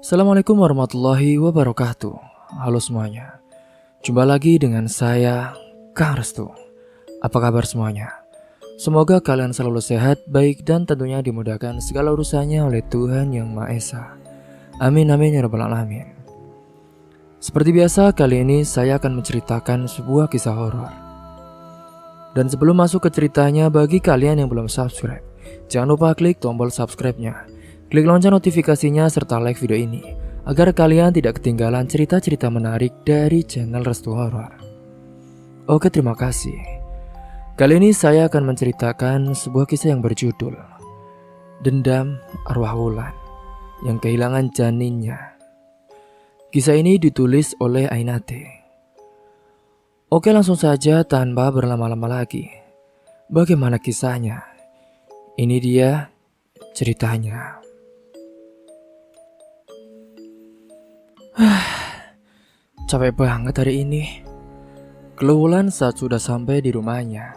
Assalamualaikum warahmatullahi wabarakatuh. Halo semuanya. Jumpa lagi dengan saya, Kang Restu. Apa kabar semuanya? Semoga kalian selalu sehat, baik, dan tentunya dimudahkan segala urusannya oleh Tuhan Yang Maha Esa. Amin amin ya rabbal alamin. Seperti biasa, kali ini saya akan menceritakan sebuah kisah horor. Dan sebelum masuk ke ceritanya, bagi kalian yang belum subscribe, jangan lupa klik tombol subscribe-nya. Klik lonceng notifikasinya serta like video ini agar kalian tidak ketinggalan cerita-cerita menarik dari channel Restu Horor. Oke, terima kasih. Kali ini saya akan menceritakan sebuah kisah yang berjudul Dendam Arwah Wulan yang kehilangan janinnya. Kisah ini ditulis oleh Ainate. Oke, langsung saja tanpa berlama-lama lagi. Bagaimana kisahnya? Ini dia ceritanya. Capek banget hari ini. Keluh Wulan saat sudah sampai di rumahnya.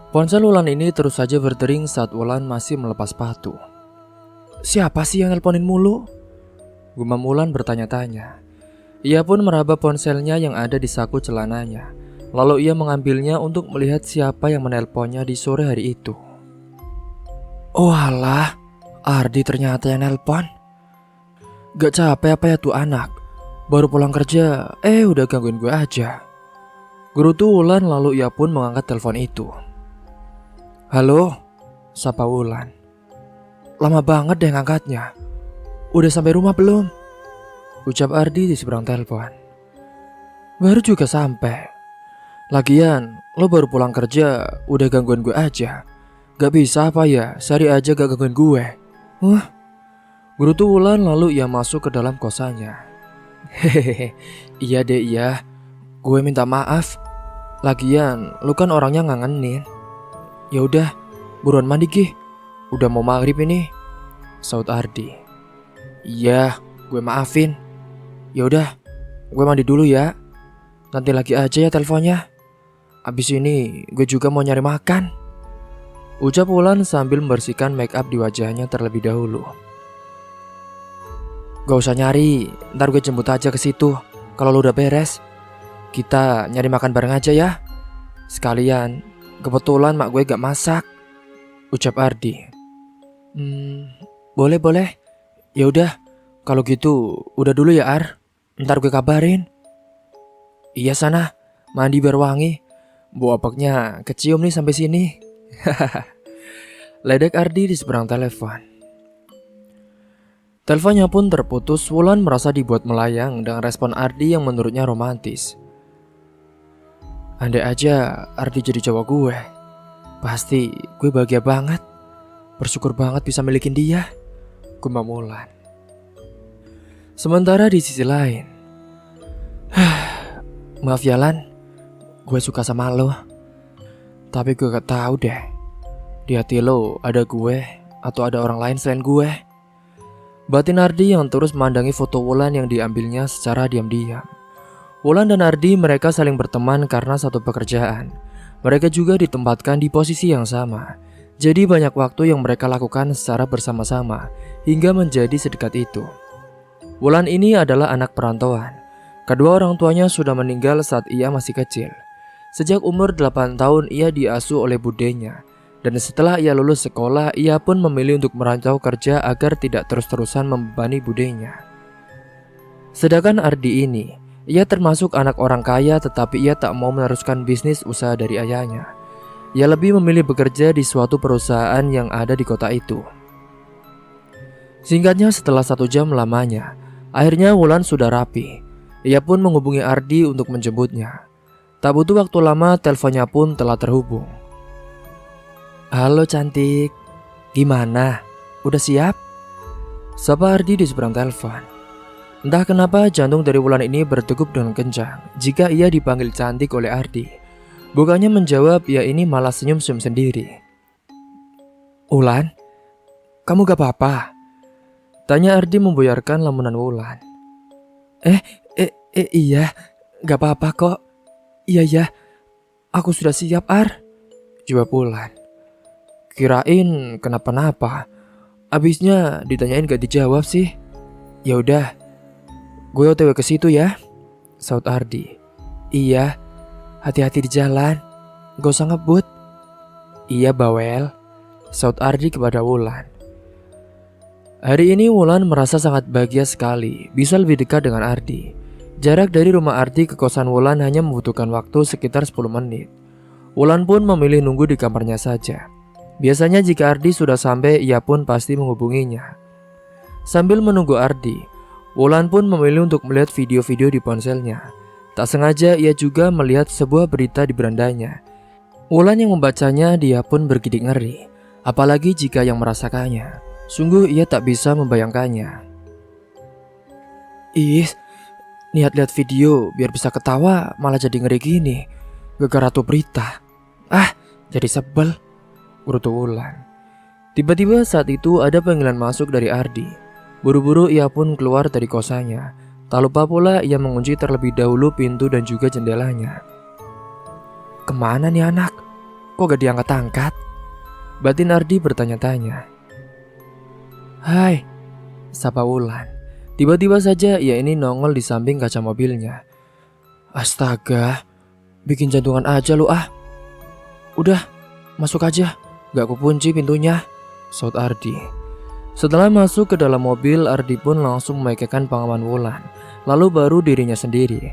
Ponsel Wulan ini terus saja berdering saat Wulan masih melepas sepatu. Siapa sih yang nelponin mulu? Gumam Wulan bertanya-tanya. Ia pun meraba ponselnya yang ada di saku celananya. Lalu ia mengambilnya untuk melihat siapa yang menelponnya di sore hari itu. Oh alah, Ardi ternyata yang nelpon. Gak capek apa ya tuh anak? Baru pulang kerja, udah gangguin gue aja. Gerutu Wulan lalu ia pun mengangkat telepon itu. Halo, sapa Wulan. Lama banget deh ngangkatnya. Udah sampai rumah belum? Ucap Ardi di seberang telepon. Baru juga sampai. Lagian, lo baru pulang kerja, udah gangguin gue aja. Gak bisa apa ya, sehari aja gak gangguin gue. Gerutu Wulan lalu ia masuk ke dalam kosannya. Hehehe, iya deh iya. Gue minta maaf. Lagian, lu kan orangnya ngangenin. Ya udah, buruan mandi gih. Udah mau maghrib ini. Saut Ardi. Iya, gue maafin. Ya udah, gue mandi dulu ya. Nanti lagi aja ya teleponnya. Abis ini gue juga mau nyari makan. Ucap Wulan sambil membersihkan make up di wajahnya terlebih dahulu. Gak usah nyari, ntar gue jemput aja ke situ. Kalau lu udah beres, kita nyari makan bareng aja ya. Sekalian, kebetulan mak gue gak masak. Ucap Ardi. Boleh. Ya udah, kalau gitu udah dulu ya Ar. Ntar gue kabarin. Iya sana, mandi biar wangi. Bau apeknya kecium nih sampai sini. Ledek Ardi di seberang telepon. Teleponnya pun terputus. Wulan merasa dibuat melayang dengan respon Ardi yang menurutnya romantis. Andai aja Ardi jadi cowok gue, pasti gue bahagia banget. Bersyukur banget bisa milikin dia, gumam Wulan. Sementara di sisi lain, maaf ya Lan, gue suka sama lo. Tapi gue gak tahu deh, di hati lo ada gue atau ada orang lain selain gue. Batin Ardi yang terus memandangi foto Wulan yang diambilnya secara diam-diam. Wulan dan Ardi mereka saling berteman karena satu pekerjaan. Mereka juga ditempatkan di posisi yang sama. Jadi banyak waktu yang mereka lakukan secara bersama-sama hingga menjadi sedekat itu. Wulan ini adalah anak perantauan. Kedua orang tuanya sudah meninggal saat ia masih kecil. Sejak umur 8 tahun ia diasuh oleh budenya. Dan setelah ia lulus sekolah, ia pun memilih untuk merantau kerja agar tidak terus-terusan membebani budenya. Sedangkan Ardi ini, ia termasuk anak orang kaya tetapi ia tak mau meneruskan bisnis usaha dari ayahnya. Ia lebih memilih bekerja di suatu perusahaan yang ada di kota itu. Singkatnya setelah 1 jam lamanya, akhirnya Wulan sudah rapi. Ia pun menghubungi Ardi untuk menjemputnya. Tak butuh waktu lama, teleponnya pun telah terhubung. Halo cantik, gimana? Udah siap? Sapa Ardi di seberang telepon. Entah kenapa jantung dari Wulan ini berdegup dengan kencang jika ia dipanggil cantik oleh Ardi. Bukannya menjawab, ia ini malah senyum-senyum sendiri. Wulan, kamu gak apa-apa? Tanya Ardi membuyarkan lamunan Wulan. Iya, gak apa-apa kok. Iya, aku sudah siap Ar. Jawab Wulan. Kirain kenapa-napa. Abisnya ditanyain gak dijawab sih. Ya udah, gue OTW ke situ ya, saut Ardi. Iya, hati-hati di jalan, gak usah ngebut. Iya bawel, saut Ardi kepada Wulan. Hari ini Wulan merasa sangat bahagia sekali bisa lebih dekat dengan Ardi. Jarak dari rumah Ardi ke kosan Wulan hanya membutuhkan waktu sekitar 10 menit. Wulan pun memilih nunggu di kamarnya saja. Biasanya jika Ardi sudah sampai, ia pun pasti menghubunginya. Sambil menunggu Ardi, Wulan pun memilih untuk melihat video-video di ponselnya. Tak sengaja ia juga melihat sebuah berita di berandanya. Wulan yang membacanya, dia pun bergidik ngeri. Apalagi jika yang merasakannya. Sungguh ia tak bisa membayangkannya. Ih, niat lihat video biar bisa ketawa malah jadi ngeri gini. Gara-gara tuh berita. Ah, jadi sebel, urutu Wulan. Tiba-tiba saat itu ada panggilan masuk dari Ardi. Buru-buru ia pun keluar dari kosannya. Tak lupa pula ia mengunci terlebih dahulu pintu dan juga jendelanya. Kemana nih anak? Kok gak diangkat-angkat? Batin Ardi bertanya-tanya. Hai, sapa Wulan. Tiba-tiba saja ia ini nongol di samping kaca mobilnya. Astaga, bikin jantungan aja lu ah. Udah, masuk aja, gak kukunci pintunya, saut Ardi. Setelah masuk ke dalam mobil, Ardi pun langsung memikirkan pengaman Wulan, lalu baru dirinya sendiri.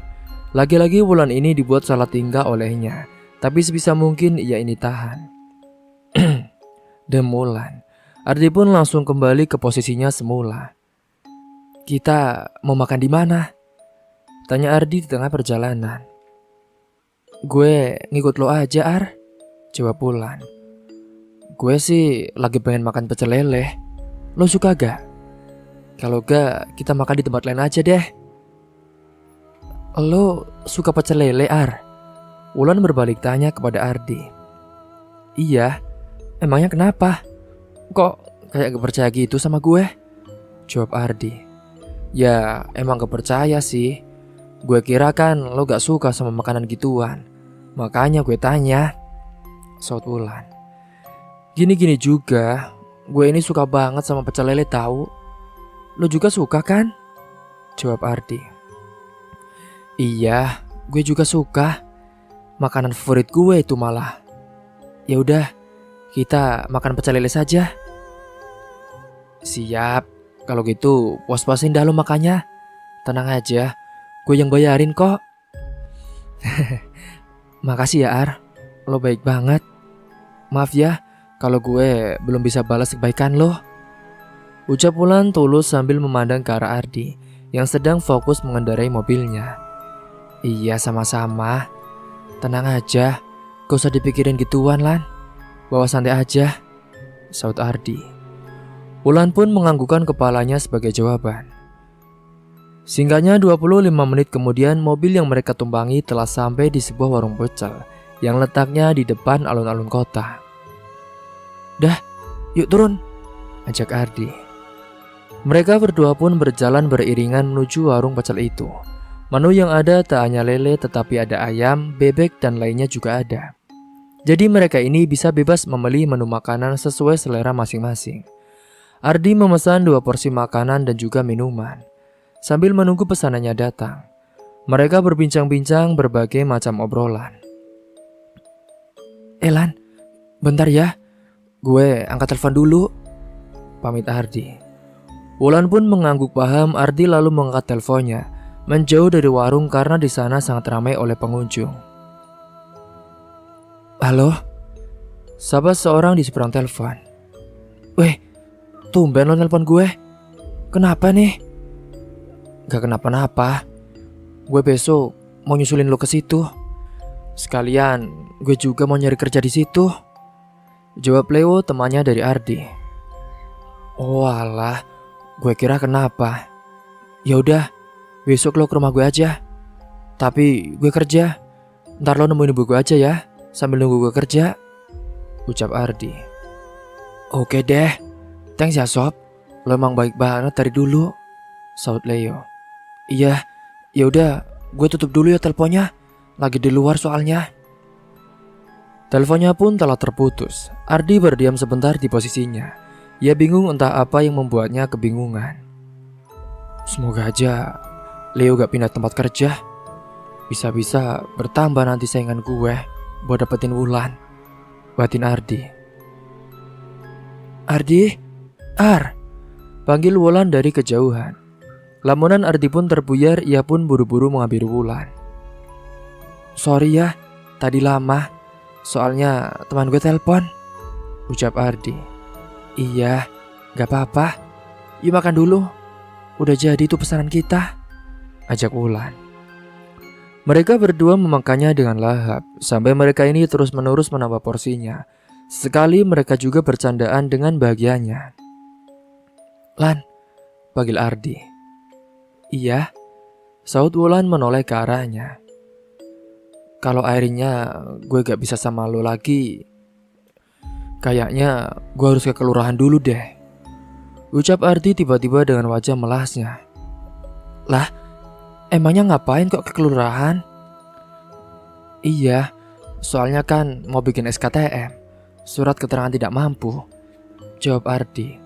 Lagi-lagi Wulan ini dibuat salah tingkah olehnya, tapi sebisa mungkin ia ini tahan. Dem Wulan, Ardi pun langsung kembali ke posisinya semula. Kita mau makan di mana? Tanya Ardi di tengah perjalanan. Gue ngikut lo aja Ar, jawab Wulan. Gue sih lagi pengen makan pecel lele. Lo suka gak? Kalau gak, kita makan di tempat lain aja deh. Lo suka pecel lele Ar? Wulan berbalik tanya kepada Ardi. Iya, emangnya kenapa? Kok kayak gak percaya gitu sama gue? Jawab Ardi. Ya emang gak percaya sih. Gue kira kan lo gak suka sama makanan gituan, makanya gue tanya, saut Wulan. Gini-gini juga, gue ini suka banget sama pecel lele tahu. Lo juga suka kan? Jawab Ardi. Iya, gue juga suka. Makanan favorit gue itu malah. Ya udah, kita makan pecel lele saja. Siap, kalau gitu puas-puasin dah lo makannya. Tenang aja, gue yang bayarin kok. Makasih ya Ar, lo baik banget. Maaf ya kalau gue belum bisa balas kebaikan lo, ucap Wulan tulus sambil memandang ke arah Ardi yang sedang fokus mengendarai mobilnya. Iya sama-sama. Tenang aja, gak usah dipikirin gituan Lan. Bawa santai aja, saut Ardi. Wulan pun menganggukkan kepalanya sebagai jawaban. Singkatnya 25 menit kemudian mobil yang mereka tumpangi telah sampai di sebuah warung pecel yang letaknya di depan alun-alun kota. Dah, yuk turun, ajak Ardi. Mereka berdua pun berjalan beriringan menuju warung pecel itu. Menu yang ada tak hanya lele tetapi ada ayam, bebek dan lainnya juga ada. Jadi mereka ini bisa bebas memilih menu makanan sesuai selera masing-masing. Ardi memesan 2 porsi makanan dan juga minuman. Sambil menunggu pesanannya datang, mereka berbincang-bincang berbagai macam obrolan. Lan, bentar ya, gue angkat telepon dulu, pamit Ardi. Wulan pun mengangguk paham. Ardi lalu mengangkat teleponnya, menjauh dari warung karena di sana sangat ramai oleh pengunjung. Halo, sapa seorang di seberang telepon. Weh, tumben lo nelpon gue. Kenapa nih? Gak kenapa-napa. Gue besok mau nyusulin lo ke situ. Sekalian gue juga mau nyari kerja di situ, jawab Leo temannya dari Ardi. Oh alah, gue kira kenapa. Ya udah, besok lo ke rumah gue aja. Tapi gue kerja. Ntar lo nemuin ibu gue aja ya, sambil nunggu gue kerja, ucap Ardi. Oke deh, thanks ya sob. Lo emang baik banget dari dulu, saut Leo. Iya, ya udah, gue tutup dulu ya teleponnya. Lagi di luar soalnya. Teleponnya pun telah terputus. Ardi berdiam sebentar di posisinya. Ia bingung entah apa yang membuatnya kebingungan. Semoga aja Leo gak pindah tempat kerja. Bisa-bisa bertambah nanti saingan gue buat dapetin Wulan, batin Ardi. Ardi, Ar, panggil Wulan dari kejauhan. Lamunan Ardi pun terbuyar, ia pun buru-buru mengambil Wulan. Sorry ya, tadi lama, soalnya teman gue telepon, ucap Ardi. Iya, gak apa-apa, yuk makan dulu. Udah jadi tuh pesanan kita, ajak Wulan. Mereka berdua memakannya dengan lahap, sampai mereka ini terus-menerus menambah porsinya. Sekali mereka juga bercandaan dengan bahagianya. Lan, panggil Ardi. Iya, saut Wulan menoleh ke arahnya. Kalau akhirnya gue gak bisa sama lo lagi, kayaknya gue harus ke kelurahan dulu deh, ucap Ardi tiba-tiba dengan wajah melasnya. Lah, emangnya ngapain kok ke kelurahan? Iya, soalnya kan mau bikin SKTM, surat keterangan tidak mampu, jawab Ardi.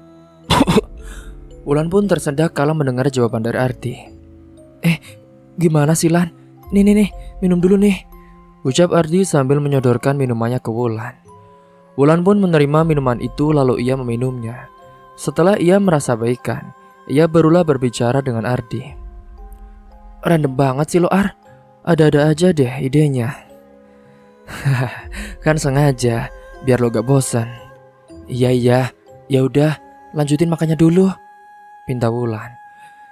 Wulan pun tersendak kalau mendengar jawaban dari Ardi. Gimana sih Lan? Nih, minum dulu nih, ucap Ardi sambil menyodorkan minumannya ke Wulan. Wulan pun menerima minuman itu lalu ia meminumnya. Setelah ia merasa baikan, ia barulah berbicara dengan Ardi. Random banget sih lo Ar, ada-ada aja deh idenya. Kan sengaja, biar lo gak bosan. Iya, ya udah, lanjutin makannya dulu, pinta Wulan.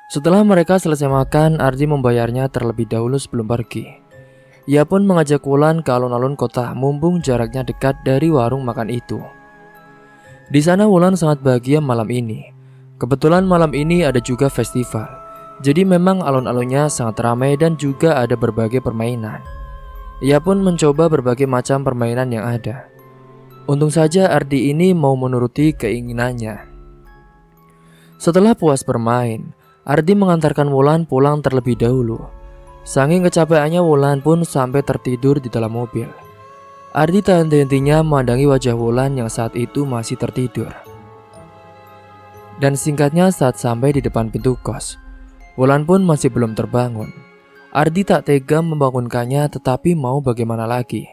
Setelah mereka selesai makan, Ardi membayarnya terlebih dahulu sebelum pergi. Ia pun mengajak Wulan ke alun-alun kota, mumpung jaraknya dekat dari warung makan itu. Di sana Wulan sangat bahagia malam ini. Kebetulan malam ini ada juga festival, jadi memang alun-alunnya sangat ramai dan juga ada berbagai permainan. Ia pun mencoba berbagai macam permainan yang ada. Untung saja Ardi ini mau menuruti keinginannya. Setelah puas bermain, Ardi mengantarkan Wulan pulang terlebih dahulu. Saking kecapeannya Wulan pun sampai tertidur di dalam mobil. Ardi tak henti-hentinya memandangi wajah Wulan yang saat itu masih tertidur. Dan singkatnya saat sampai di depan pintu kos, Wulan pun masih belum terbangun. Ardi tak tega membangunkannya, tetapi mau bagaimana lagi.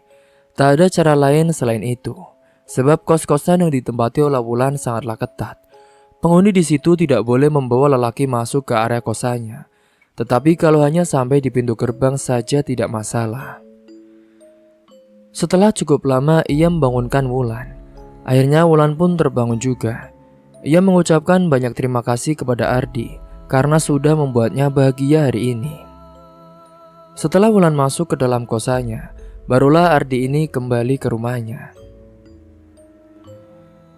Tak ada cara lain selain itu. Sebab kos-kosan yang ditempati oleh Wulan sangatlah ketat. Penghuni di situ tidak boleh membawa lelaki masuk ke area kosannya. Tetapi kalau hanya sampai di pintu gerbang saja tidak masalah. Setelah cukup lama ia membangunkan Wulan. Akhirnya Wulan pun terbangun juga. Ia mengucapkan banyak terima kasih kepada Ardi karena sudah membuatnya bahagia hari ini. Setelah Wulan masuk ke dalam kosannya, barulah Ardi ini kembali ke rumahnya.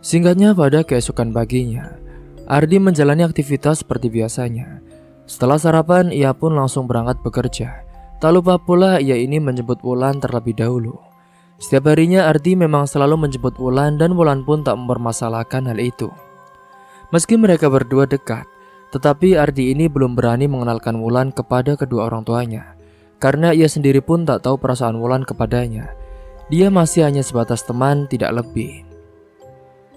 Singkatnya pada keesokan paginya, Ardi menjalani aktivitas seperti biasanya. Setelah sarapan, ia pun langsung berangkat bekerja. Tak lupa pula ia ini menjemput Wulan terlebih dahulu. Setiap harinya Ardi memang selalu menjemput Wulan dan Wulan pun tak mempermasalahkan hal itu. Meski mereka berdua dekat, tetapi Ardi ini belum berani mengenalkan Wulan kepada kedua orang tuanya. Karena ia sendiri pun tak tahu perasaan Wulan kepadanya. Dia masih hanya sebatas teman, tidak lebih.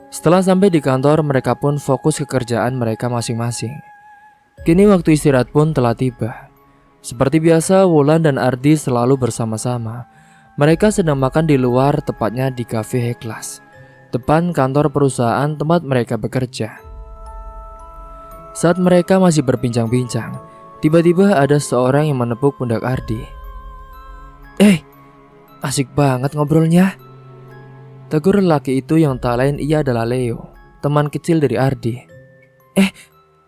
Setelah sampai di kantor, mereka pun fokus ke kerjaan mereka masing-masing. Kini waktu istirahat pun telah tiba. Seperti biasa, Wulan dan Ardi selalu bersama-sama. Mereka sedang makan di luar, tepatnya di Cafe Heklas, depan kantor perusahaan tempat mereka bekerja. Saat mereka masih berbincang-bincang, tiba-tiba ada seorang yang menepuk pundak Ardi. Asik banget ngobrolnya, tegur lelaki itu yang tak lain ia adalah Leo, teman kecil dari Ardi.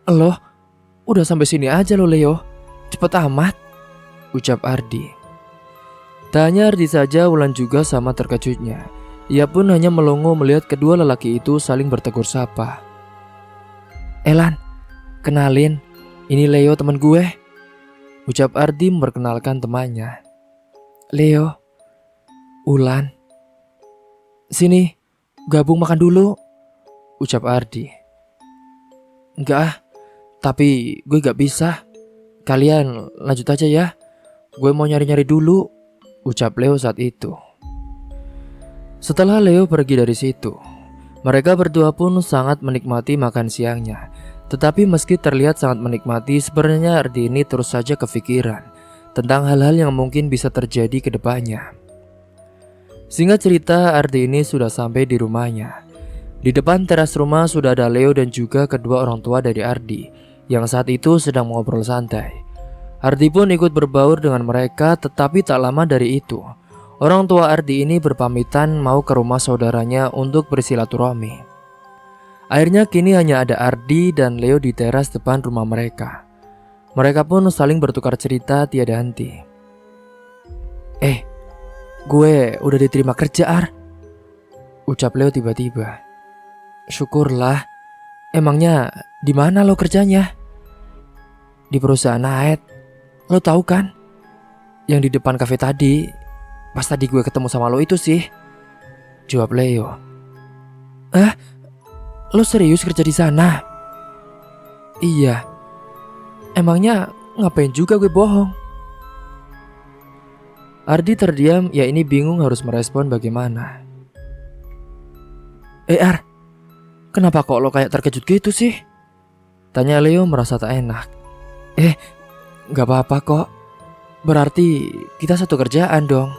Lo, udah sampai sini aja lo Leo, cepet amat, ucap Ardi. Tak hanya Ardi saja, Wulan juga sama terkejutnya. Ia pun hanya melongo melihat kedua lelaki itu saling bertegur sapa. Lan, kenalin, ini Leo teman gue, ucap Ardi memperkenalkan temannya. Leo, Wulan, sini, gabung makan dulu, ucap Ardi. Enggak, tapi gue gak bisa. Kalian lanjut aja ya, gue mau nyari-nyari dulu, ucap Leo saat itu. Setelah Leo pergi dari situ, Mereka berdua pun sangat menikmati makan siangnya. Tetapi meski terlihat sangat menikmati, sebenarnya Ardi ini terus saja kepikiran tentang hal-hal yang mungkin bisa terjadi ke depannya. Singkat cerita, Ardi ini sudah sampai di rumahnya. Di depan teras rumah sudah ada Leo dan juga kedua orang tua dari Ardi yang saat itu sedang ngobrol santai. Ardi pun ikut berbaur dengan mereka, tetapi tak lama dari itu orang tua Ardi ini berpamitan mau ke rumah saudaranya untuk bersilaturahmi. Akhirnya kini hanya ada Ardi dan Leo di teras depan rumah mereka. Mereka pun saling bertukar cerita tiada henti. Gue udah diterima kerja, Ar," ucap Leo tiba-tiba. "Syukurlah. Emangnya di mana lo kerjanya?" "Di perusahaan Aed. Lo tahu kan? Yang di depan kafe tadi. Pas tadi gue ketemu sama lo itu sih," jawab Leo. "Lo serius kerja di sana?" "Iya. Emangnya ngapain juga gue bohong?" Ardi terdiam, ya ini bingung harus merespon bagaimana. Ar, kenapa kok lo kayak terkejut gitu sih?" tanya Leo merasa tak enak. Gak apa-apa kok. Berarti kita satu kerjaan dong,"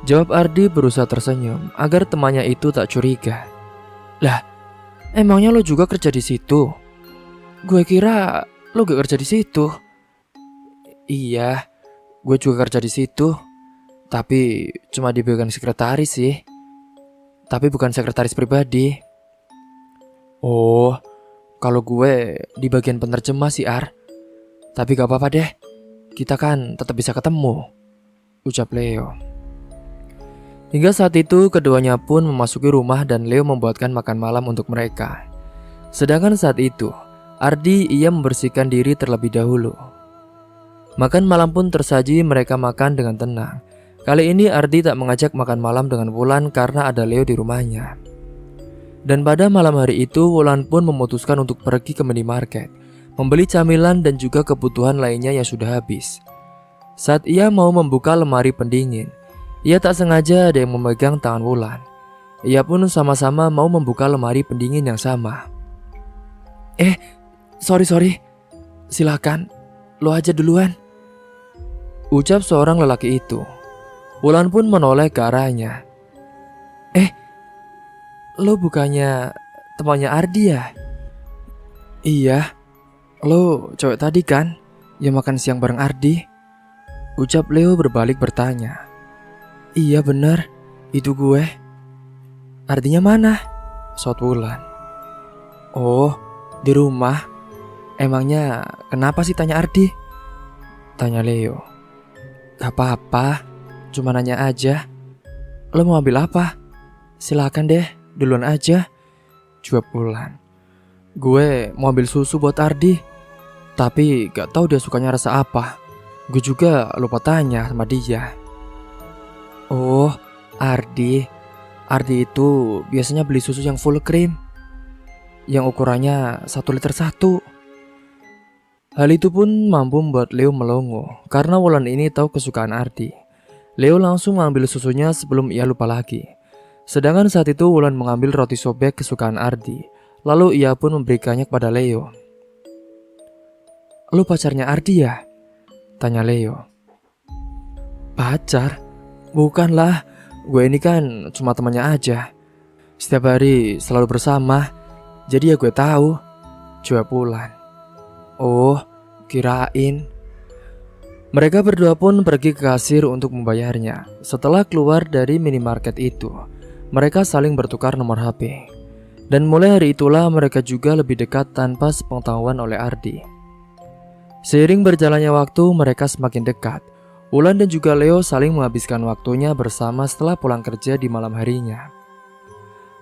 jawab Ardi berusaha tersenyum agar temannya itu tak curiga. "Lah, emangnya lo juga kerja di situ? Gue kira lo gak kerja di situ." "Iya, gue juga kerja di situ. Tapi cuma di bagian sekretaris sih. Tapi bukan sekretaris pribadi." "Oh, kalau gue di bagian penerjemah sih, Ar. Tapi gak apa-apa deh. Kita kan tetap bisa ketemu," ucap Leo. Hingga saat itu keduanya pun memasuki rumah dan Leo membuatkan makan malam untuk mereka. Sedangkan saat itu Ardi ia membersihkan diri terlebih dahulu. Makan malam pun tersaji, mereka makan dengan tenang. Kali ini Ardi tak mengajak makan malam dengan Wulan karena ada Leo di rumahnya. Dan pada malam hari itu Wulan pun memutuskan untuk pergi ke minimarket, membeli camilan dan juga kebutuhan lainnya yang sudah habis. Saat ia mau membuka lemari pendingin, ia tak sengaja ada yang memegang tangan Wulan. Ia pun sama-sama mau membuka lemari pendingin yang sama. Sorry. Silakan, lo aja duluan," ucap seorang lelaki itu. Wulan pun menoleh ke arahnya. Lo bukannya temannya Ardi ya?" "Iya. Lo cewek tadi kan yang makan siang bareng Ardi?" ucap Leo berbalik bertanya. "Iya bener, itu gue." "Ardinya mana?" saut Wulan. "Oh, di rumah. Emangnya kenapa sih tanya Ardi?" tanya Leo. "Gak apa-apa, cuma nanya aja. Lo mau ambil apa? Silakan deh, duluan aja," jawab Wulan. "Gue mau ambil susu buat Ardi, tapi gak tahu dia sukanya rasa apa. Gue juga lupa tanya sama dia." "Oh, Ardi itu biasanya beli susu yang full cream, yang ukurannya 1 liter 1. Hal itu pun mampu membuat Leo melongo karena Wulan ini tahu kesukaan Ardi. Leo langsung mengambil susunya sebelum ia lupa lagi. Sedangkan saat itu Wulan mengambil roti sobek kesukaan Ardi. Lalu ia pun memberikannya kepada Leo. "Lu pacarnya Ardi ya?" tanya Leo. "Pacar? Bukanlah, gue ini kan cuma temannya aja. Setiap hari selalu bersama, jadi ya gue tahu," jawab Wulan. "Oh, kirain." Mereka berdua pun pergi ke kasir untuk membayarnya. Setelah keluar dari minimarket itu, mereka saling bertukar nomor HP. Dan mulai hari itulah mereka juga lebih dekat tanpa sepengetahuan oleh Ardi. Seiring berjalannya waktu, mereka semakin dekat. Wulan dan juga Leo saling menghabiskan waktunya bersama setelah pulang kerja di malam harinya.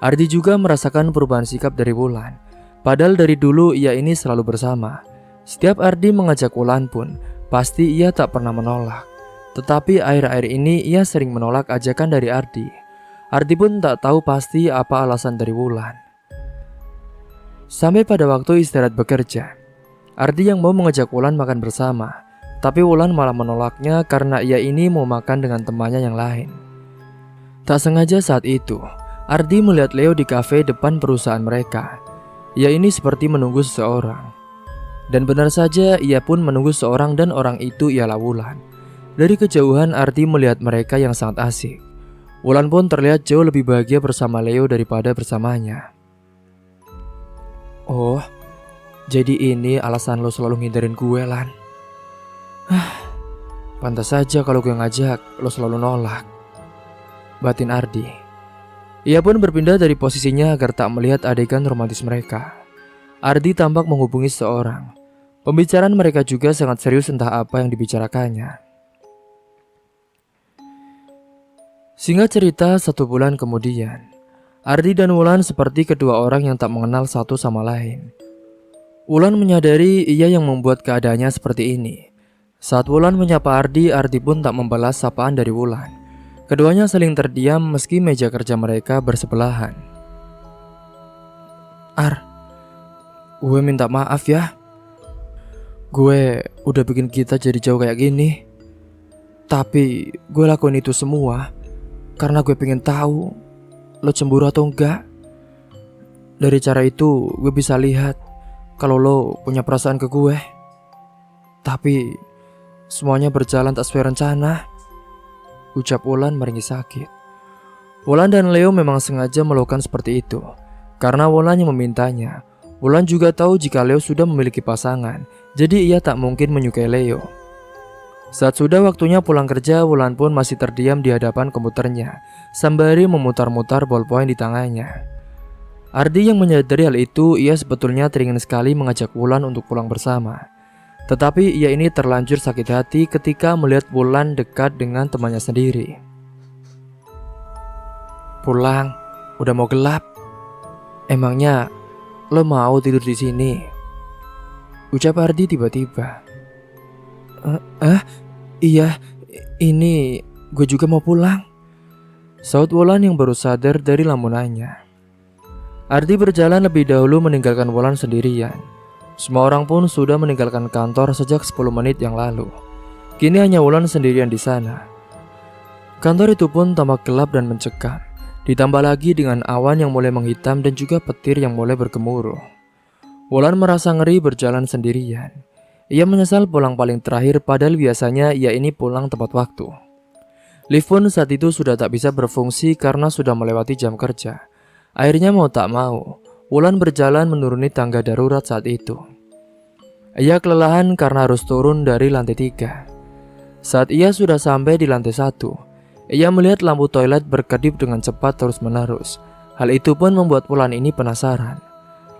Ardi juga merasakan perubahan sikap dari Wulan. Padahal dari dulu ia ini selalu bersama. Setiap Ardi mengajak Wulan pun, pasti ia tak pernah menolak. Tetapi akhir-akhir ini ia sering menolak ajakan dari Ardi. Ardi pun tak tahu pasti apa alasan dari Wulan. Sampai pada waktu istirahat bekerja, Ardi yang mau mengajak Wulan makan bersama, tapi Wulan malah menolaknya karena ia ini mau makan dengan temannya yang lain. Tak sengaja saat itu, Ardi melihat Leo di kafe depan perusahaan mereka. Ia ini seperti menunggu seseorang. Dan benar saja ia pun menunggu seorang dan orang itu ialah Wulan. Dari kejauhan Ardi melihat mereka yang sangat asik. Wulan pun terlihat jauh lebih bahagia bersama Leo daripada bersamanya. Oh, jadi ini alasan lo selalu ngindarin gue, Lan. Pantas saja kalau gue ngajak, lo selalu nolak, batin Ardi. Ia pun berpindah dari posisinya agar tak melihat adegan romantis mereka. Ardi tampak menghubungi seseorang. Pembicaraan mereka juga sangat serius, entah apa yang dibicarakannya. Singkat cerita, 1 bulan kemudian, Ardi dan Wulan seperti kedua orang yang tak mengenal satu sama lain. Wulan menyadari ia yang membuat keadaannya seperti ini. Saat Wulan menyapa Ardi, Ardi pun tak membalas sapaan dari Wulan. Keduanya saling terdiam meski meja kerja mereka bersebelahan. Gue minta maaf ya. Gue udah bikin kita jadi jauh kayak gini. Tapi gue lakuin itu semua karena gue pengen tahu lo cemburu atau enggak. Dari cara itu gue bisa lihat kalau lo punya perasaan ke gue. Tapi semuanya berjalan tak sesuai rencana, ucap Wulan meringis sakit. Wulan dan Leo memang sengaja melakukan seperti itu karena Wulan yang memintanya. Wulan juga tahu jika Leo sudah memiliki pasangan, jadi ia tak mungkin menyukai Leo. Saat sudah waktunya pulang kerja, Wulan pun masih terdiam di hadapan komputernya sembari memutar-mutar ballpoint di tangannya. Ardi yang menyadari hal itu, ia sebetulnya teringin sekali mengajak Wulan untuk pulang bersama. Tetapi ia ini terlanjur sakit hati ketika melihat Wulan dekat dengan temannya sendiri. Pulang, udah mau gelap. Emangnya lo mau tidur di sini? Ucap Ardi tiba-tiba. Iya, ini gue juga mau pulang, saut Wulan yang baru sadar dari lamunannya. Ardi berjalan lebih dahulu meninggalkan Wulan sendirian. Semua orang pun sudah meninggalkan kantor sejak 10 menit yang lalu. Kini hanya Wulan sendirian di sana. Kantor itu pun tampak gelap dan mencekam. Ditambah lagi dengan awan yang mulai menghitam dan juga petir yang mulai bergemuruh. Wulan merasa ngeri berjalan sendirian. Ia menyesal pulang paling terakhir padahal biasanya ia ini pulang tepat waktu. Lift pun saat itu sudah tak bisa berfungsi karena sudah melewati jam kerja. Akhirnya mau tak mau, Wulan berjalan menuruni tangga darurat saat itu. Ia kelelahan karena harus turun dari lantai 3. Saat ia sudah sampai di lantai 1, ia melihat lampu toilet berkedip dengan cepat terus-menerus. Hal itu pun membuat Wulan ini penasaran.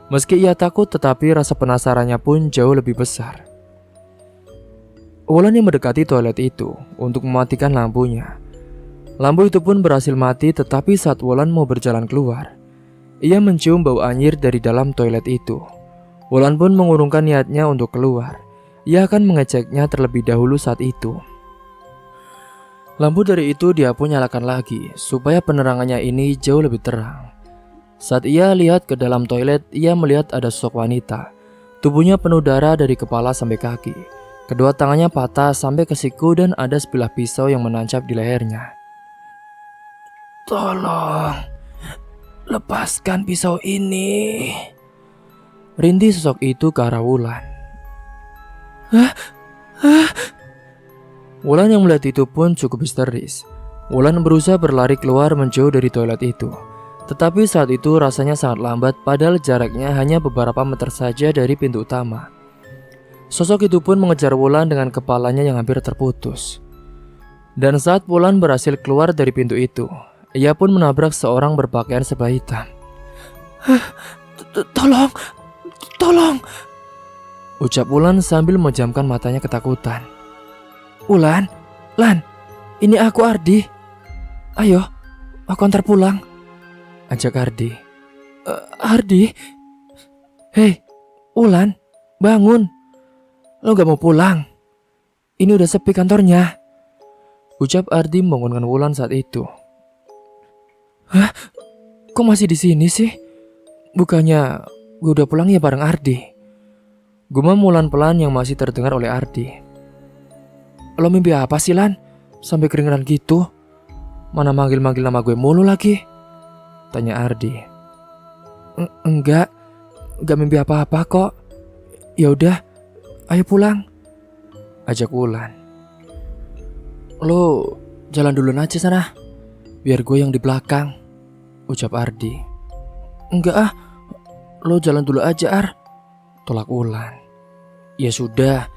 Meski ia takut, tetapi rasa penasarannya pun jauh lebih besar. Wulan yang mendekati toilet itu untuk mematikan lampunya. Lampu itu pun berhasil mati, tetapi saat Wulan mau berjalan keluar, ia mencium bau anyir dari dalam toilet itu. Wulan pun mengurungkan niatnya untuk keluar. Ia akan mengeceknya terlebih dahulu saat itu. Lampu dari itu dia pun nyalakan lagi supaya penerangannya ini jauh lebih terang. Saat ia lihat ke dalam toilet, ia melihat ada sosok wanita. Tubuhnya penuh darah dari kepala sampai kaki. Kedua tangannya patah sampai ke siku dan ada sebilah pisau yang menancap di lehernya. Tolong, lepaskan pisau ini, rintih sosok itu ke arah Wulan. Wulan yang melihat itu pun cukup histeris. Wulan berusaha berlari keluar menjauh dari toilet itu. Tetapi saat itu rasanya sangat lambat padahal jaraknya hanya beberapa meter saja dari pintu utama. Sosok itu pun mengejar Wulan dengan kepalanya yang hampir terputus. Dan saat Wulan berhasil keluar dari pintu itu, ia pun menabrak seorang berpakaian serba hitam. Tolong, ucap Wulan sambil memejamkan matanya ketakutan. Wulan, Lan, ini aku Ardi. Ayo, aku antar pulang, ajak Ardi. Ardi? Hei, Wulan, bangun. Lo gak mau pulang? Ini udah sepi kantornya, ucap Ardi membangunkan Wulan saat itu. Hah? Kok masih di sini sih? Bukannya gue udah pulang ya bareng Ardi? Gumam Wulan pelan yang masih terdengar oleh Ardi. Lo mimpi apa sih, Lan? Sampai keringetan gitu. Mana manggil-manggil nama gue mulu lagi. Tanya Ardi. Enggak mimpi apa-apa kok. Ya udah, ayo pulang, ajak Wulan. Lo jalan duluan aja sana, biar gue yang di belakang, ucap Ardi. Enggak ah, lo jalan dulu aja Ar, tolak Wulan. Ya sudah,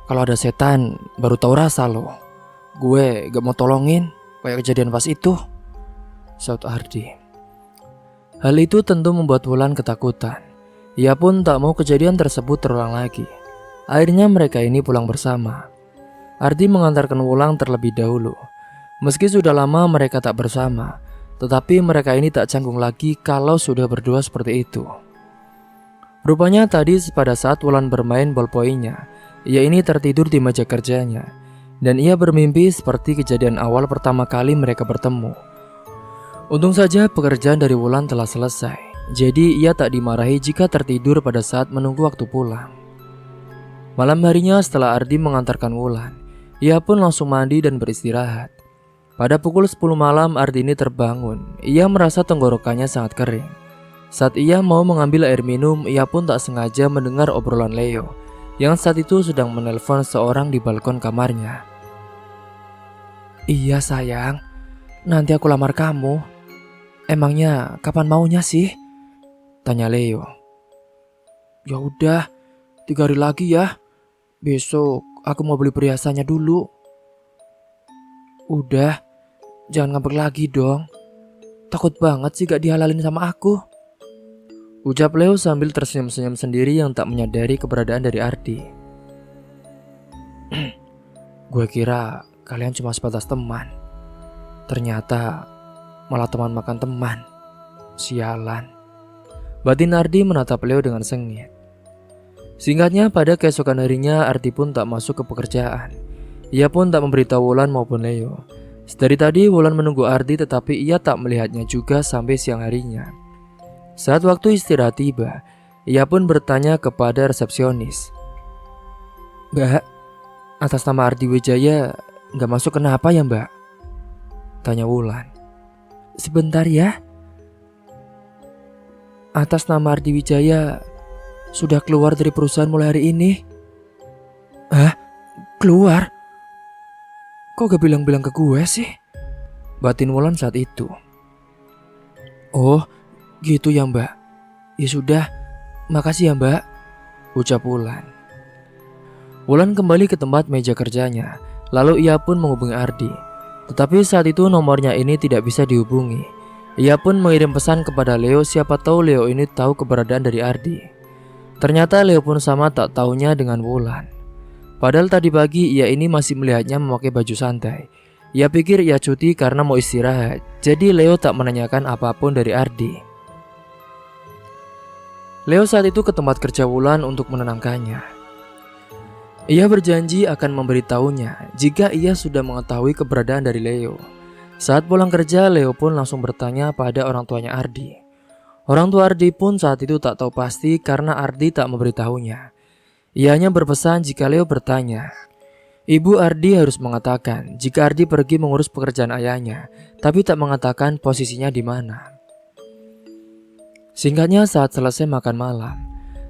kalau ada setan baru tahu rasa lo. Gue gak mau tolongin kayak kejadian pas itu, saut Ardi. Hal itu tentu membuat Wulan ketakutan. Ia pun tak mau kejadian tersebut terulang lagi. Akhirnya mereka ini pulang bersama. Ardi mengantarkan Wulan terlebih dahulu. Meski sudah lama mereka tak bersama, tetapi mereka ini tak canggung lagi kalau sudah berdua seperti itu. Rupanya tadi pada saat Wulan bermain ballpoint-nya, ia ini tertidur di meja kerjanya. Dan ia bermimpi seperti kejadian awal pertama kali mereka bertemu. Untung saja pekerjaan dari Wulan telah selesai. Jadi ia tak dimarahi jika tertidur pada saat menunggu waktu pulang. Malam harinya setelah Ardi mengantarkan Wulan, ia pun langsung mandi dan beristirahat. Pada pukul 10 malam Ardi ini terbangun. Ia merasa tenggorokannya sangat kering. Saat ia mau mengambil air minum, ia pun tak sengaja mendengar obrolan Leo yang saat itu sedang menelpon seorang di balkon kamarnya. Iya sayang, nanti aku lamar kamu. Emangnya kapan maunya sih? Tanya Leo. Ya udah, 3 hari lagi ya. Besok aku mau beli perhiasannya dulu. Udah, jangan ngambek lagi dong. Takut banget sih gak dihalalin sama aku, ucap Leo sambil tersenyum-senyum sendiri yang tak menyadari keberadaan dari Ardi. Gue kira kalian cuma sebatas teman. Ternyata malah teman makan teman. Sialan. Batin Ardi menatap Leo dengan sengit. Singkatnya pada keesokan harinya Ardi pun tak masuk ke pekerjaan. Ia pun tak memberitahu Wulan maupun Leo. Dari tadi Wulan menunggu Ardi tetapi ia tak melihatnya juga sampai siang harinya. Saat waktu istirahat tiba, ia pun bertanya kepada resepsionis. Mbak, atas nama Ardi Wijaya gak masuk kenapa ya mbak? Tanya Wulan. Sebentar ya. Atas nama Ardi Wijaya sudah keluar dari perusahaan mulai hari ini. Hah? Keluar? Kok gak bilang-bilang ke gue sih? Batin Wulan saat itu. Oh, gitu ya mbak. Ya sudah, makasih ya mbak, ucap Wulan. Wulan kembali ke tempat meja kerjanya. Lalu ia pun menghubungi Ardi. Tetapi saat itu nomornya ini tidak bisa dihubungi. Ia pun mengirim pesan kepada Leo, siapa tahu Leo ini tahu keberadaan dari Ardi. Ternyata Leo pun sama tak taunya dengan Wulan. Padahal tadi pagi ia ini masih melihatnya memakai baju santai. Ia pikir ia cuti karena mau istirahat. Jadi Leo tak menanyakan apapun dari Ardi. Leo saat itu ke tempat kerja Wulan untuk menenangkannya. Ia berjanji akan memberitahunya jika ia sudah mengetahui keberadaan dari Leo. Saat pulang kerja, Leo pun langsung bertanya pada orang tuanya Ardi. Orang tua Ardi pun saat itu tak tahu pasti karena Ardi tak memberitahunya. Ia hanya berpesan jika Leo bertanya. Ibu Ardi harus mengatakan jika Ardi pergi mengurus pekerjaan ayahnya, tapi tak mengatakan posisinya di mana. Singkatnya saat selesai makan malam,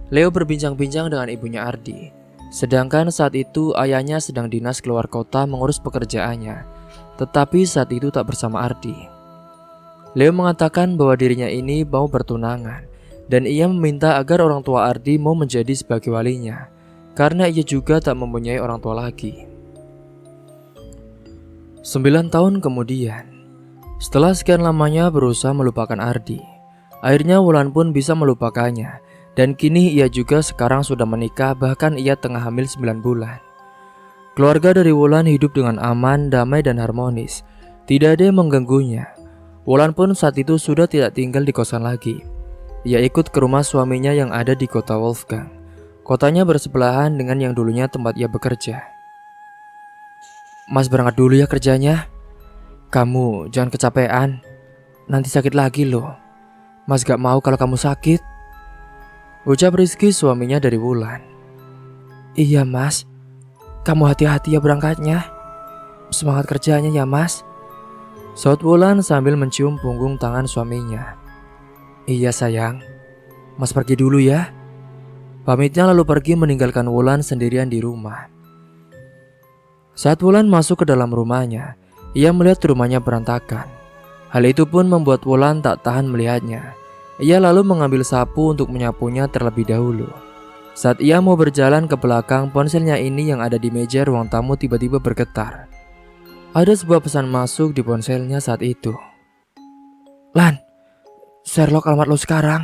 Leo berbincang-bincang dengan ibunya Ardi. Sedangkan saat itu ayahnya sedang dinas keluar kota mengurus pekerjaannya. Tetapi saat itu tak bersama Ardi. Leo mengatakan bahwa dirinya ini mau bertunangan dan ia meminta agar orang tua Ardi mau menjadi sebagai walinya karena ia juga tak mempunyai orang tua lagi. 9 tahun kemudian, setelah sekian lamanya berusaha melupakan Ardi, akhirnya Wulan pun bisa melupakannya dan kini ia juga sekarang sudah menikah, bahkan ia tengah hamil 9 bulan. Keluarga dari Wulan hidup dengan aman, damai dan harmonis. Tidak ada yang mengganggunya. Wulan pun saat itu sudah tidak tinggal di kosan lagi. Ia ikut ke rumah suaminya yang ada di kota Wolfgang. Kotanya bersebelahan dengan yang dulunya tempat ia bekerja. Mas berangkat dulu ya kerjanya. Kamu jangan kecapean. Nanti sakit lagi loh. Mas gak mau kalau kamu sakit, ucap Rizky suaminya dari Wulan. Iya mas. Kamu hati-hati ya berangkatnya. Semangat kerjanya ya mas, saut Wulan sambil mencium punggung tangan suaminya. Iya sayang, Mas pergi dulu ya. Pamitnya lalu pergi meninggalkan Wulan sendirian di rumah. Saat Wulan masuk ke dalam rumahnya, ia melihat rumahnya berantakan. Hal itu pun membuat Wulan tak tahan melihatnya. Ia lalu mengambil sapu untuk menyapunya terlebih dahulu. Saat ia mau berjalan ke belakang, ponselnya ini yang ada di meja ruang tamu tiba-tiba bergetar. Ada sebuah pesan masuk di ponselnya saat itu. Lan, Sherlock alamat lo sekarang.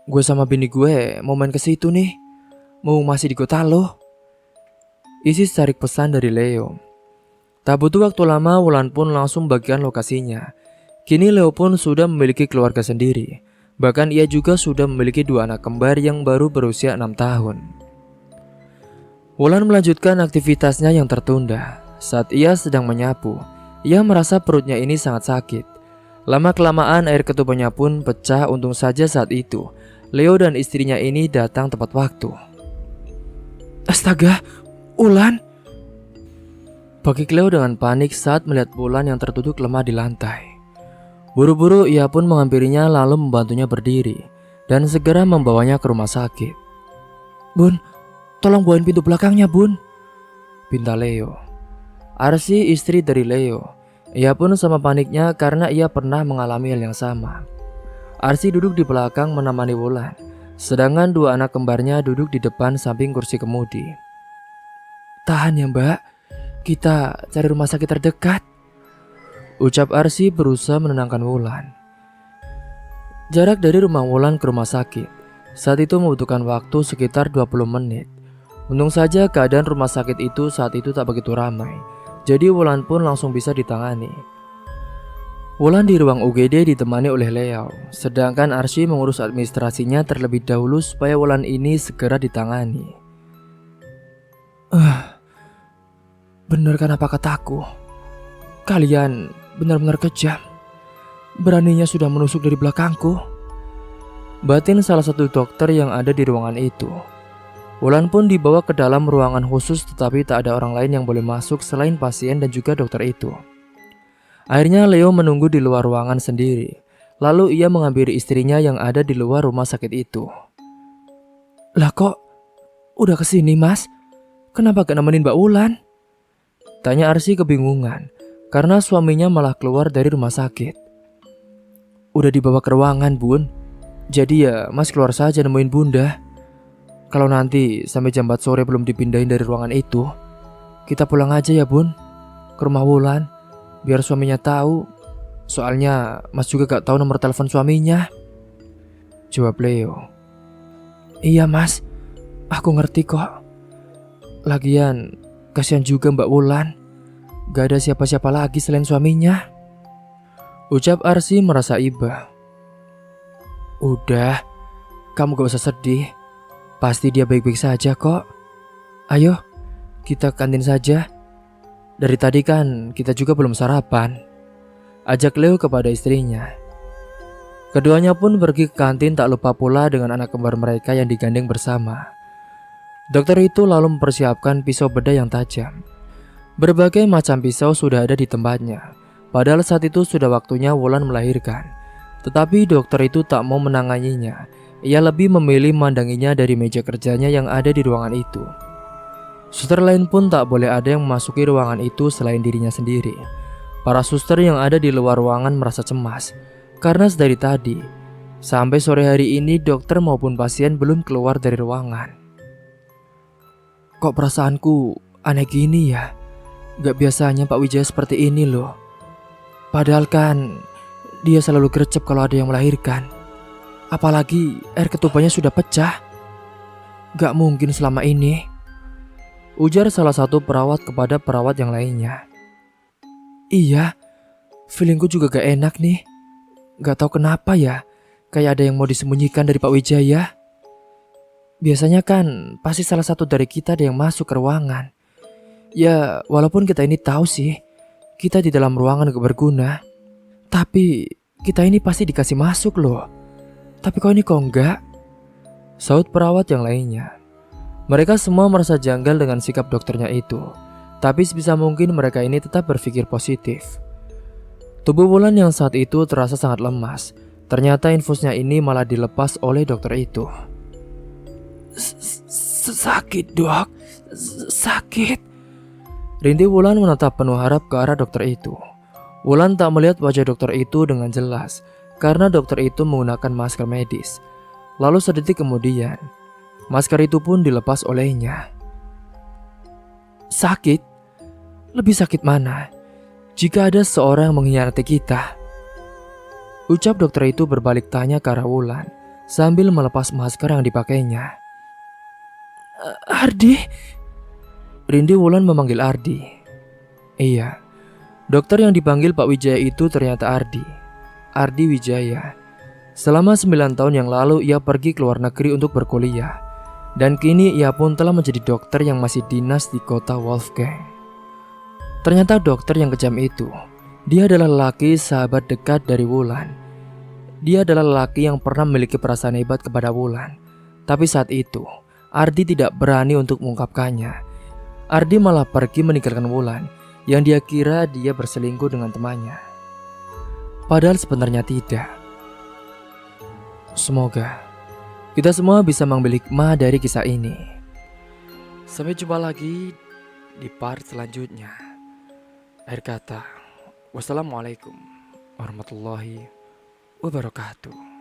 Gue sama bini gue mau main ke situ nih. Mau masih di kota lo. Isi tarik pesan dari Leo. Tak butuh waktu lama, Wulan pun langsung bagikan lokasinya. Kini Leo pun sudah memiliki keluarga sendiri. Bahkan ia juga sudah memiliki 2 anak kembar yang baru berusia 6 tahun. Wulan melanjutkan aktivitasnya yang tertunda. Saat ia sedang menyapu, ia merasa perutnya ini sangat sakit. Lama-kelamaan air ketubannya pun pecah. Untung saja saat itu Leo dan istrinya ini datang tepat waktu. Astaga, Wulan! Pakik Leo dengan panik saat melihat Wulan yang tertutup lemah di lantai. Buru-buru ia pun menghampirinya lalu membantunya berdiri dan segera membawanya ke rumah sakit. Bun, tolong buain pintu belakangnya, Bun, pinta Leo. Arsy, istri dari Leo, ia pun sama paniknya karena ia pernah mengalami hal yang sama. Arsy duduk di belakang menemani Wulan, sedangkan 2 anak kembarnya duduk di depan samping kursi kemudi. Tahan ya Mbak, kita cari rumah sakit terdekat, ucap Arsy berusaha menenangkan Wulan. Jarak dari rumah Wulan ke rumah sakit saat itu membutuhkan waktu sekitar 20 menit. Untung saja keadaan rumah sakit itu saat itu tak begitu ramai, jadi Wulan pun langsung bisa ditangani. Wulan di ruang UGD ditemani oleh Leo, sedangkan Arsy mengurus administrasinya terlebih dahulu supaya Wulan ini segera ditangani. Bener kan apa kataku? Kalian benar-benar kejam. Beraninya sudah menusuk dari belakangku, batin salah satu dokter yang ada di ruangan itu. Wulan pun dibawa ke dalam ruangan khusus, tetapi tak ada orang lain yang boleh masuk selain pasien dan juga dokter itu. Akhirnya Leo menunggu di luar ruangan sendiri. Lalu ia menghampiri istrinya yang ada di luar rumah sakit itu. Lah kok udah kesini Mas? Kenapa gak nemenin Mbak Wulan? Tanya Arsy kebingungan karena suaminya malah keluar dari rumah sakit. Udah dibawa ke ruangan Bun. Jadi ya Mas keluar saja nemuin Bunda. Kalau nanti sampai jam 4 sore belum dipindahin dari ruangan itu, kita pulang aja ya Bun, ke rumah Wulan, biar suaminya tahu. Soalnya Mas juga gak tahu nomor telepon suaminya, jawab Leo. Iya Mas, aku ngerti kok. Lagian kasihan juga Mbak Wulan, gak ada siapa-siapa lagi selain suaminya, ucap Arsy merasa iba. Udah, kamu gak usah sedih. Pasti dia baik-baik saja kok. Ayo, kita ke kantin saja. Dari tadi kan kita juga belum sarapan, ajak Leo kepada istrinya. Keduanya pun pergi ke kantin, tak lupa pula dengan anak kembar mereka yang digandeng bersama. Dokter itu lalu mempersiapkan pisau bedah yang tajam. Berbagai macam pisau sudah ada di tempatnya. Padahal saat itu sudah waktunya Wulan melahirkan. Tetapi dokter itu tak mau menanganinya. Ia lebih memilih memandanginya dari meja kerjanya yang ada di ruangan itu. Suster lain pun tak boleh ada yang memasuki ruangan itu selain dirinya sendiri. Para suster yang ada di luar ruangan merasa cemas karena sedari tadi sampai sore hari ini dokter maupun pasien belum keluar dari ruangan. Kok perasaanku aneh gini ya? Gak biasanya Pak Wijaya seperti ini loh. Padahal kan dia selalu gercep kalau ada yang melahirkan. Apalagi air ketubannya sudah pecah. Gak mungkin selama ini, ujar salah satu perawat kepada perawat yang lainnya. Iya, feelingku juga gak enak nih. Gak tahu kenapa ya, kayak ada yang mau disembunyikan dari Pak Wijaya. Biasanya kan pasti salah satu dari kita ada yang masuk ke ruangan. Ya walaupun kita ini tahu sih kita di dalam ruangan gak berguna, tapi kita ini pasti dikasih masuk loh. Tapi kok ini kok enggak? Saut perawat yang lainnya. Mereka semua merasa janggal dengan sikap dokternya itu. Tapi sebisa mungkin mereka ini tetap berpikir positif. Tubuh Wulan yang saat itu terasa sangat lemas Ternyata infusnya ini malah dilepas oleh dokter itu. Sakit dok, sakit. Rindi Wulan menatap penuh harap ke arah dokter itu. Wulan tak melihat wajah dokter itu dengan jelas karena dokter itu menggunakan masker medis. Lalu sedetik kemudian, masker itu pun dilepas olehnya. Sakit? Lebih sakit mana? Jika ada seorang yang mengkhianati kita. Ucap dokter itu berbalik tanya ke arah Wulan sambil melepas masker yang dipakainya. Ardi? Rindi Wulan memanggil Ardi. Iya, dokter yang dipanggil Pak Wijaya itu ternyata Ardi. Ardi Wijaya. Selama 9 tahun yang lalu ia pergi ke luar negeri untuk berkuliah. Dan kini ia pun telah menjadi dokter yang masih dinas di kota Wolfgang. Ternyata dokter yang kejam itu, dia adalah lelaki sahabat dekat dari Wulan. Dia adalah lelaki yang pernah memiliki perasaan hebat kepada Wulan. Tapi saat itu, Ardi tidak berani untuk mengungkapkannya. Ardi malah pergi meninggalkan Wulan yang dia kira dia berselingkuh dengan temannya. Padahal sebenarnya tidak. Semoga kita semua bisa mengambil hikmah dari kisah ini. Sampai jumpa lagi di part selanjutnya. Akhir kata, wassalamualaikum warahmatullahi wabarakatuh.